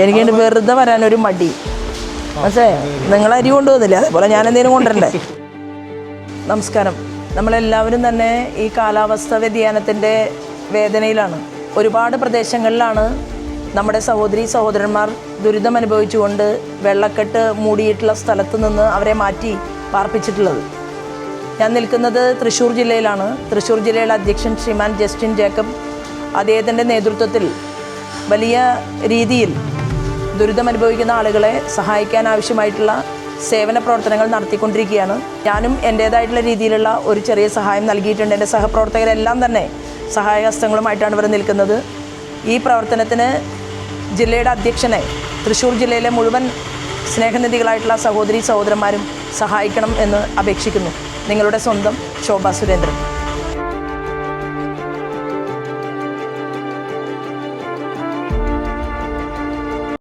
എനിക്ക് വെറുതെ വരാനൊരു മടി. മനസ്സിലായോ? നിങ്ങൾ അരി കൊണ്ടുപോകുന്നില്ല, അതേപോലെ ഞാൻ എന്തെങ്കിലും കൊണ്ടുവരണ്ടേ? നമസ്കാരം. നമ്മളെല്ലാവരും തന്നെ ഈ കാലാവസ്ഥ വ്യതിയാനത്തിൻ്റെ വേദനയിലാണ്. ഒരുപാട് പ്രദേശങ്ങളിലാണ് നമ്മുടെ സഹോദരി സഹോദരന്മാർ ദുരിതം അനുഭവിച്ചുകൊണ്ട് വെള്ളക്കെട്ട് മൂടിയിട്ടുള്ള സ്ഥലത്ത് നിന്ന് അവരെ മാറ്റി പാർപ്പിച്ചിട്ടുള്ളത്. ഞാൻ നിൽക്കുന്നത് തൃശ്ശൂർ ജില്ലയിലാണ്. തൃശ്ശൂർ ജില്ലയിലെ അധ്യക്ഷൻ ശ്രീമാൻ ജസ്റ്റിൻ ജേക്കബ്, അദ്ദേഹത്തിൻ്റെ നേതൃത്വത്തിൽ വലിയ രീതിയിൽ ദുരിതമനുഭവിക്കുന്ന ആളുകളെ സഹായിക്കാൻ ആവശ്യമായിട്ടുള്ള സേവന പ്രവർത്തനങ്ങൾ നടത്തിക്കൊണ്ടിരിക്കുകയാണ്. ഞാനും എൻ്റേതായിട്ടുള്ള രീതിയിലുള്ള ഒരു ചെറിയ സഹായം നൽകിയിട്ടുണ്ട്. എൻ്റെ സഹപ്രവർത്തകരെല്ലാം തന്നെ സഹായഹസ്തങ്ങളുമായിട്ടാണ് ഇവിടെ നിൽക്കുന്നത്. ഈ പ്രവർത്തനത്തിന് ജില്ലയുടെ അധ്യക്ഷനെ തൃശ്ശൂർ ജില്ലയിലെ മുഴുവൻ സ്നേഹനിധികളായിട്ടുള്ള സഹോദരി സഹോദരന്മാരും സഹായിക്കണം എന്ന് അപേക്ഷിക്കുന്നു. നിങ്ങളുടെ സ്വന്തം ശോഭ സുരേന്ദ്രൻ.